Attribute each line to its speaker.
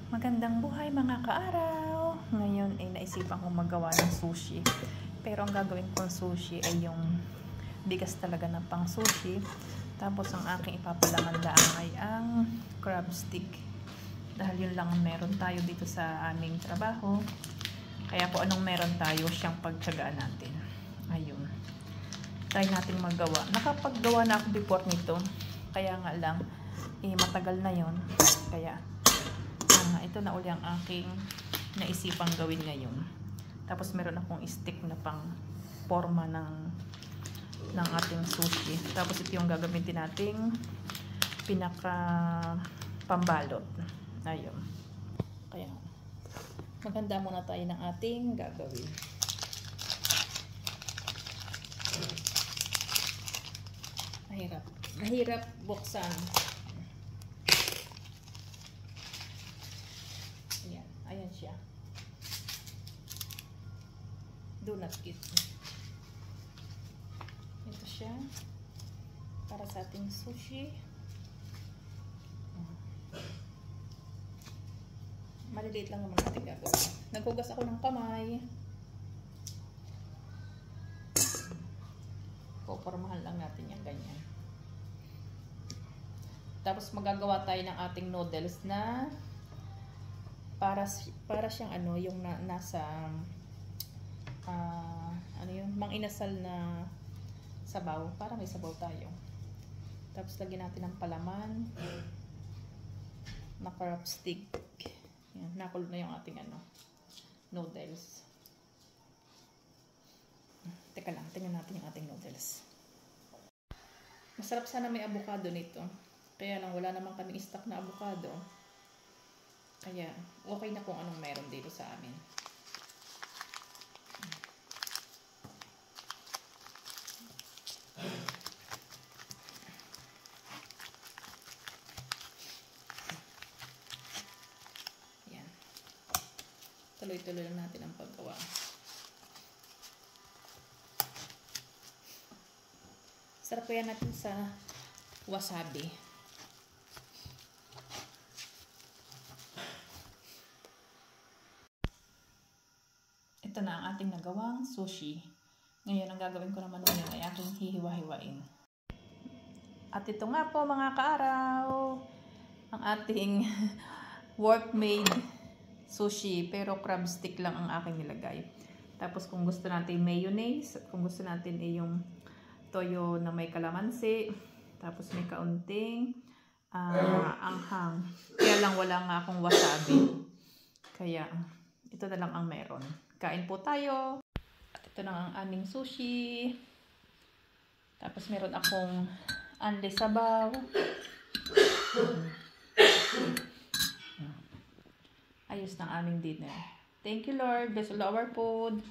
Speaker 1: Magandang buhay mga kaaraw! Ngayon ay naisipan kong magawa ng sushi. Pero ang gagawin kong sushi ay yung bigas talaga ng pang sushi. Tapos ang aking ipapalamandaan ay ang crab stick. Dahil yun lang ang meron tayo dito sa aming trabaho. Kaya kung anong meron tayo, siyang pagtsagaan natin. Ayun. Try nating magawa. Nakapaggawa na ako before nito. Kaya nga lang, matagal na yon. Kaya ito na uli ang aking naisipang gawin ngayon. Tapos meron akong stick na pang forma ng ating sushi. Tapos ito yung gagamitin nating pinaka pambalot. Ayun. Kaya maganda muna tayo ng ating gagawin. Mahirap buksan. Ayan siya. Donut kit. Ito siya. Para sa ating sushi. Maliliit lang naman natin gagawin. Naghugas ako ng kamay. Pupormahan lang natin yung ganyan. Tapos magagawa tayo ng ating noodles na para siyang yung nasa mang-inasal na sabaw, para may sabaw tayo. Tapos lagyan natin ng palaman na crab stick. Yan, nakulo na yung ating noodles. Teka lang, tingnan natin yung ating noodles. Masarap sana may avocado nito. Kaya lang wala naman kaming stock na avocado. Kaya, okay na kung anong meron dito sa amin. Yan. Tuloy-tuloy lang natin ang paggawa. Sarap kaya natin sa wasabi. Ito na ang ating nagawang sushi. Ngayon, ang gagawin ko naman ngayon ay aking hihiwa-hiwain. At ito nga po mga kaaraw, ang ating work-made sushi. Pero crab stick lang ang aking nilagay. Tapos kung gusto natin mayonnaise, kung gusto natin yung toyo na may kalamansi, tapos may kaunting anghang. Kaya lang wala nga akong wasabi. Kaya ito na lang ang meron. Kain po tayo. At ito na ang aming sushi. Tapos meron akong anli sabaw. Ayos ng aming dinner. Thank you Lord. Bless all our food.